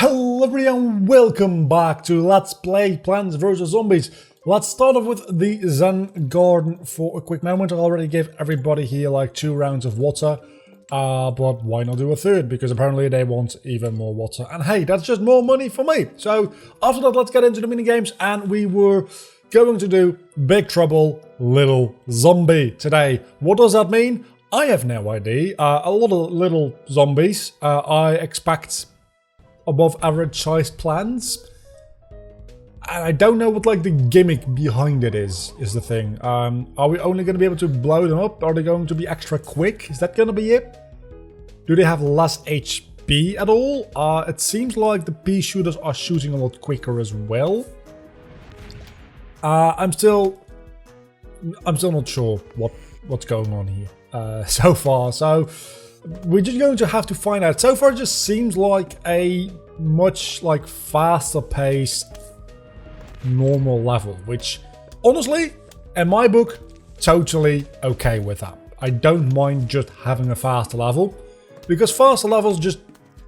Hello everyone, welcome back to Let's Play Plants vs Zombies. Let's start off with the Zen Garden for a quick moment. I already gave everybody here like 2 rounds of water, but why not do a third? Because apparently they want even more water. And hey, that's just more money for me. So after that, let's get into the minigames, and we were going to do Big Trouble, Little Zombie today. What does that mean? I have no idea. A lot of little zombies. I expect above average sized plants, and I don't know what like the gimmick behind it is the thing. Are we only going to be able to blow them up? Are they going to be extra quick? Is that going to be it? Do they have less HP at all? It seems like the pea shooters are shooting a lot quicker as well. I'm still not sure what's going on here so far, so we're just going to have to find out. So far it just seems like a much like faster paced normal level, which honestly in my book totally okay with that. I don't mind just having a faster level, because faster levels just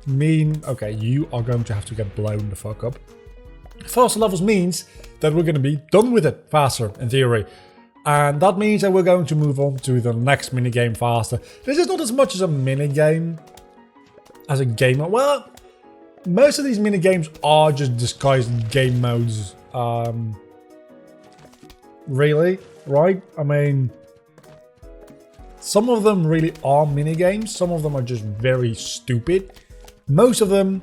mean okay, you are going to have to get blown the fuck up. Faster levels means that we're going to be done with it faster in theory. And that means that we're going to move on to the next minigame faster. This is not as much as a minigame as a game mode. Well, most of these minigames are just disguised game modes. Really, right? I mean, some of them really are minigames. Some of them are just very stupid. Most of them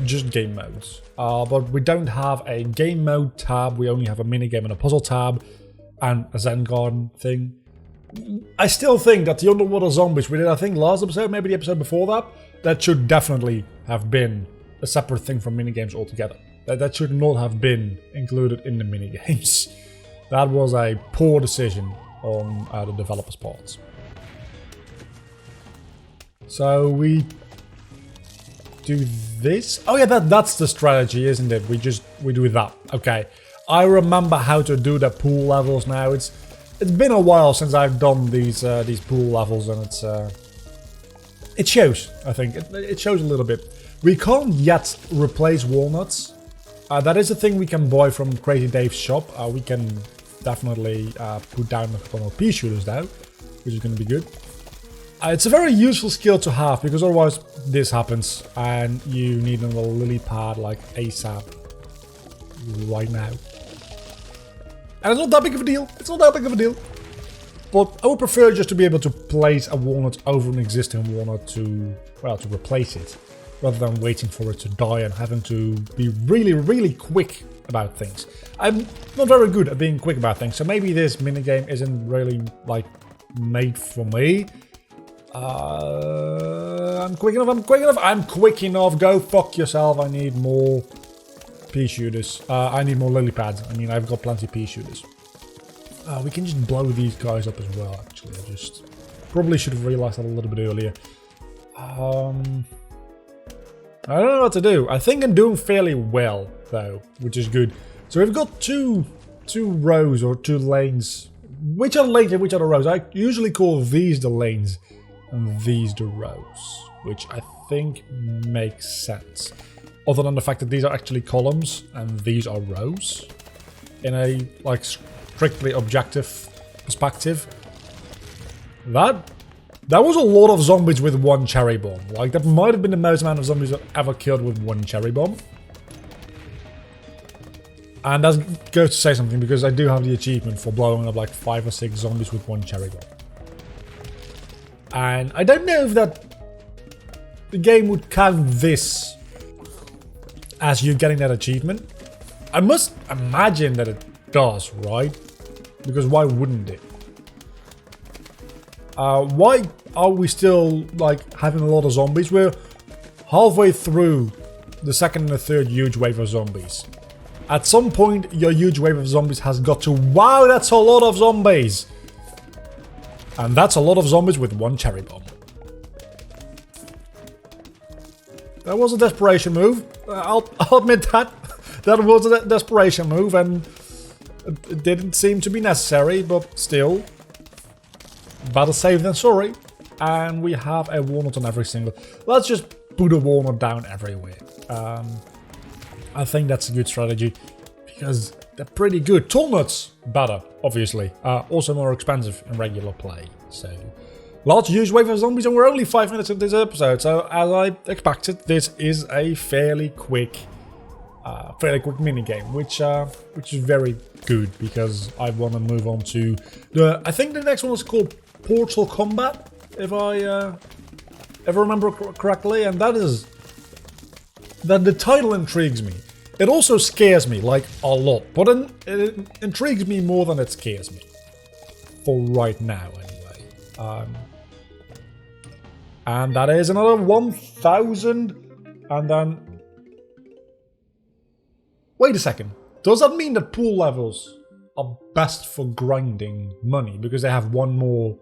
just game modes. But we don't have a game mode tab. We only have a minigame and a puzzle tab. And a Zen Garden thing. I still think that the underwater zombies we did, I think last episode, maybe the episode before that, that should definitely have been a separate thing from minigames altogether. That should not have been included in the minigames. That was a poor decision on the developers' parts. So we do this. Oh yeah, that's the strategy, isn't it? We do that. Okay. I remember how to do the pool levels now. It's been a while since I've done these pool levels, and it shows. I think it shows a little bit. We can't yet replace walnuts. That is a thing we can buy from Crazy Dave's shop. We can definitely put down a couple of pea shooters now, which is going to be good. It's a very useful skill to have, because otherwise this happens and you need another lily pad like ASAP right now. And it's not that big of a deal. It's not that big of a deal. But I would prefer just to be able to place a walnut over an existing walnut to replace it, rather than waiting for it to die and having to be really, really quick about things. I'm not very good at being quick about things, so maybe this minigame isn't really like made for me. I'm quick enough. Go fuck yourself. I need more pea shooters. I need more lily pads. I mean, I've got plenty of pea shooters. We can just blow these guys up as well, actually. I just probably should have realized that a little bit earlier. I don't know what to do. I think I'm doing fairly well, though, which is good. So we've got two rows or 2 lanes. Which are lanes and which are the rows? I usually call these the lanes and these the rows, which I think makes sense. Other than the fact that these are actually columns and these are rows, in a like strictly objective perspective. That was a lot of zombies with 1 cherry bomb. Like, that might have been the most amount of zombies I've ever killed with 1 cherry bomb. And that goes to say something, because I do have the achievement for blowing up like 5 or 6 zombies with 1 cherry bomb. And I don't know if that the game would count this as you getting that achievement. I must imagine that it does, right? Because why wouldn't it? Why are we still like having a lot of zombies? We're halfway through the second and the third huge wave of zombies. At some point, your huge wave of zombies has got to... Wow, that's a lot of zombies! And that's a lot of zombies with 1 cherry bomb. That was a desperation move. I'll admit that. That was a desperation move, and it didn't seem to be necessary, but still. Better safe than sorry. And we have a walnut on every single... Let's just put a walnut down everywhere. I think that's a good strategy because they're pretty good. Tall nuts, better, obviously. Also more expensive in regular play. So, large huge wave of zombies, and we're only 5 minutes into this episode. So, as I expected, this is a fairly quick minigame, which is very good because I want to move on to the. I think the next one is called Portal Combat, if I remember correctly, and that the title intrigues me. It also scares me like a lot, but it intrigues me more than it scares me. For right now, anyway. And that is another 1,000, and then. Wait a second. Does that mean that pool levels are best for grinding money because they have one more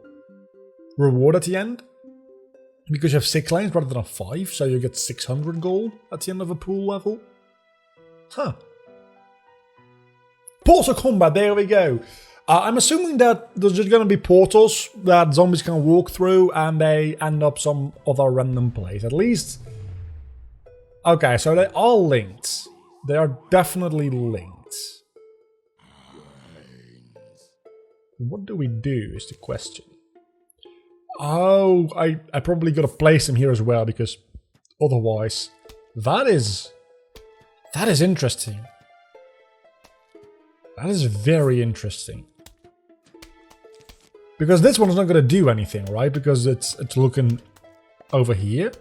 reward at the end? Because you have 6 lanes rather than 5, so you get 600 gold at the end of a pool level? Huh. Portal combat, there we go. I'm assuming that there's just going to be portals that zombies can walk through and they end up some other random place. At least... Okay, so they are linked. They are definitely linked. What do we do is the question. Oh, I probably got to place them here as well because otherwise... That is interesting. That is very interesting. Because this one's not going to do anything, right? Because it's looking over here.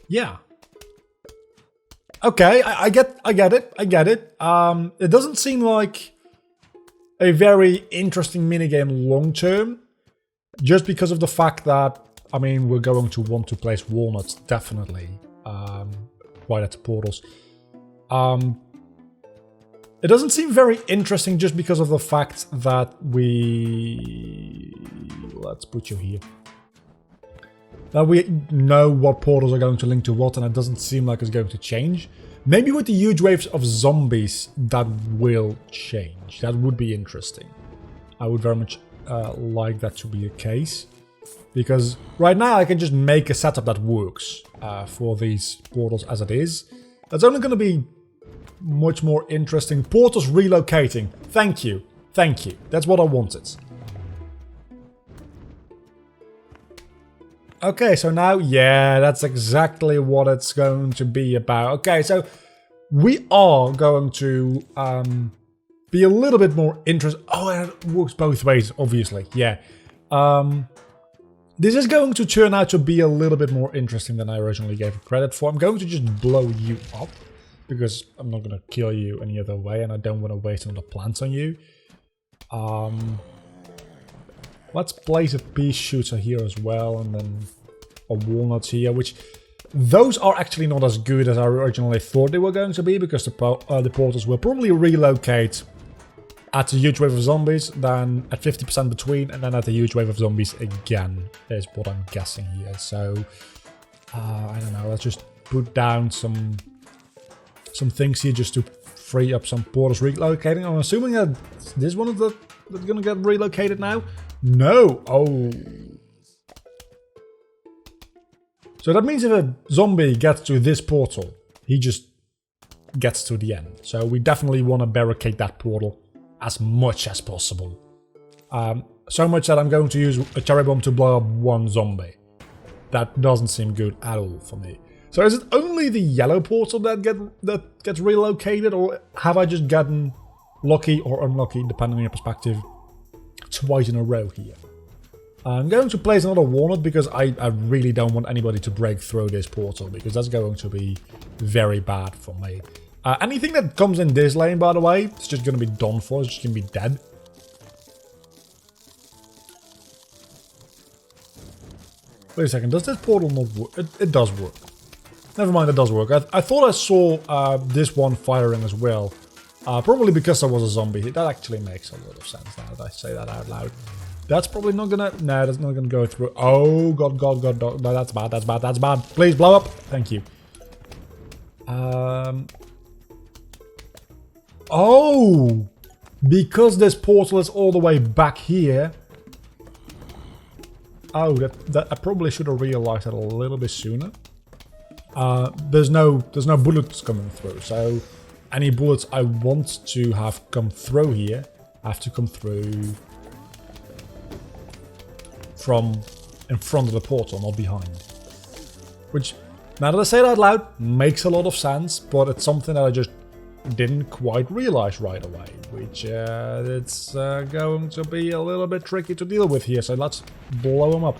Yeah. Okay, I get it. It doesn't seem like a very interesting minigame long term. Just because of the fact that, I mean, we're going to want to place walnuts, definitely. Right at the portals. It doesn't seem very interesting just because of the fact that we... Let's put you here. That we know what portals are going to link to what, and it doesn't seem like it's going to change. Maybe with the huge waves of zombies, that will change. That would be interesting. I would very much like that to be the case. Because right now I can just make a setup that works for these portals as it is. That's only going to be much more interesting. Portals relocating. Thank you. Thank you. That's what I wanted. Okay, so now, yeah, that's exactly what it's going to be about. Okay, so we are going to be a little bit more interested. Oh, and it works both ways, obviously. Yeah. This is going to turn out to be a little bit more interesting than I originally gave it credit for. I'm going to just blow you up because I'm not going to kill you any other way, and I don't want to waste another plant on you. Let's place a pea shooter here as well, and then a walnut here, which those are actually not as good as I originally thought they were going to be, because the portals will probably relocate at a huge wave of zombies, then at 50% between, and then at a huge wave of zombies again, is what I'm guessing here. So, I don't know, let's just put down some things here just to free up some portals relocating. I'm assuming that this one is that's gonna get relocated now. No! Oh. So that means if a zombie gets to this portal, he just gets to the end. So we definitely want to barricade that portal as much as possible. So much that I'm going to use a cherry bomb to blow up one zombie. That doesn't seem good at all for me. So is it only the yellow portal that gets relocated, or have I just gotten lucky or unlucky, depending on your perspective, twice in a row here? I'm going to place another walnut because I really don't want anybody to break through this portal, because that's going to be very bad for me. Anything that comes in this lane, by the way, it's just going to be done for. It's just going to be dead. Wait a second, does this portal not work? It does work. Never mind, it does work. I thought I saw this one firing as well. Probably because there was a zombie. That actually makes a lot of sense now that I say that out loud. That's probably not gonna... No, that's not gonna go through. Oh, God. No, that's bad. Please, blow up. Thank you. Oh! Because this portal is all the way back here, Oh, that I probably should have realized that a little bit sooner. There's no bullets coming through, so any bullets I want to have come through here have to come through from in front of the portal, not behind. Which, now that I say that out loud, makes a lot of sense, but it's something that I just didn't quite realize right away, which it's going to be a little bit tricky to deal with here, so let's blow them up.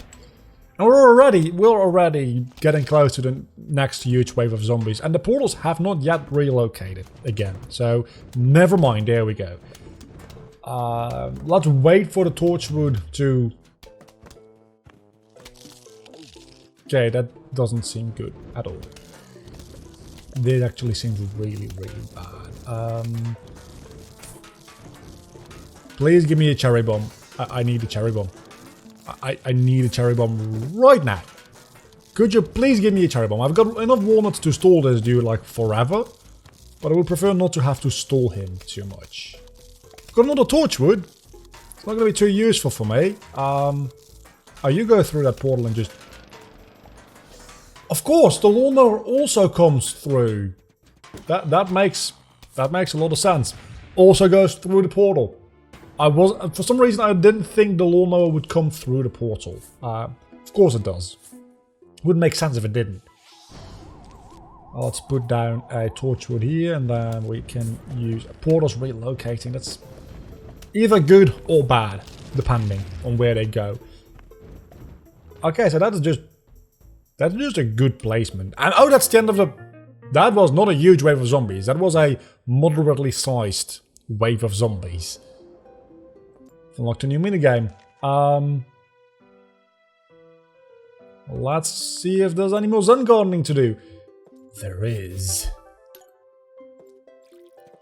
And we're already getting close to the next huge wave of zombies, and the portals have not yet relocated again, so never mind, there we go. Let's wait for the torchwood to... Okay, that doesn't seem good at all. This actually seems really, really bad. Please give me a cherry bomb. I need a cherry bomb. I need a cherry bomb right now. Could you please give me a cherry bomb? I've got enough walnuts to stall this dude like forever, but I would prefer not to have to stall him too much. Got another torchwood. It's not going to be too useful for me. Oh, you go through that portal and just... Of course, the lawnmower also comes through. That makes a lot of sense. Also goes through the portal. For some reason I didn't think the lawnmower would come through the portal. Of course it does. Wouldn't make sense if it didn't. Let's put down a torchwood here, and then we can use portals relocating. That's either good or bad, depending on where they go. Okay, so that's just a good placement. And oh, that's the end of the... That was not a huge wave of zombies. That was a moderately sized wave of zombies. Unlocked a new minigame. Let's see if there's any more sun gardening to do. There is.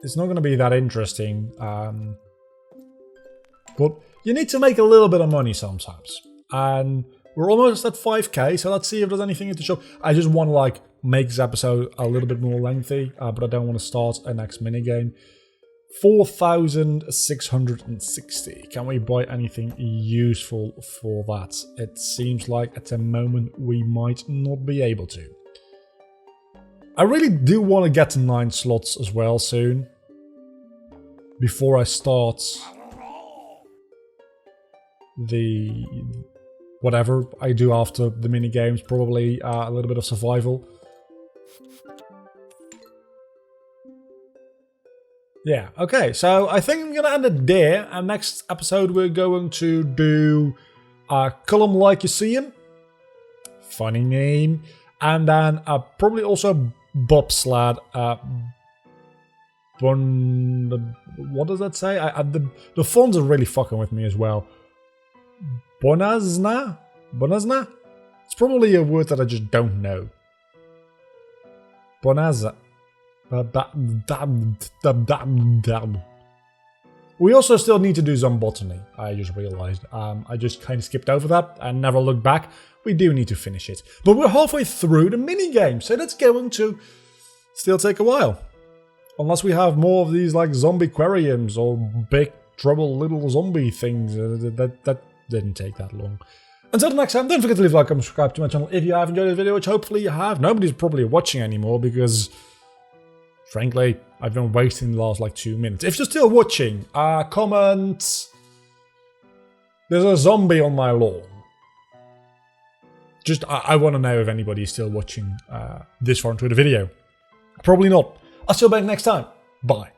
It's not going to be that interesting. But you need to make a little bit of money sometimes. And we're almost at 5k, so let's see if there's anything to show. I just want to like make this episode a little bit more lengthy, but I don't want to start a next minigame. 4,660. Can we buy anything useful for that? It seems like at the moment we might not be able to. I really do want to get to 9 slots as well soon. Before I start the... whatever I do after the mini games, probably a little bit of survival. Yeah, okay, so I think I'm gonna end it there, and next episode we're going to do Column Like You See Him. Funny name. And then probably also Bobsled. What does that say? The fonts are really fucking with me as well. Bonazna? Bonazna? It's probably a word that I just don't know. Bonazna. We also still need to do some botany, I just realized. I just kind of skipped over that and never looked back. We do need to finish it. But we're halfway through the minigame, so that's going to still take a while. Unless we have more of these like zombie aquariums or big trouble little zombie things. That didn't take that long. Until the next time, don't forget to leave a like and subscribe to my channel if you have enjoyed the video, which hopefully you have. Nobody's probably watching anymore because, frankly, I've been wasting the last like 2 minutes. If you're still watching, comment. There's a zombie on my lawn. Just, I want to know if anybody's still watching this far into the video. Probably not. I'll see you back next time. Bye.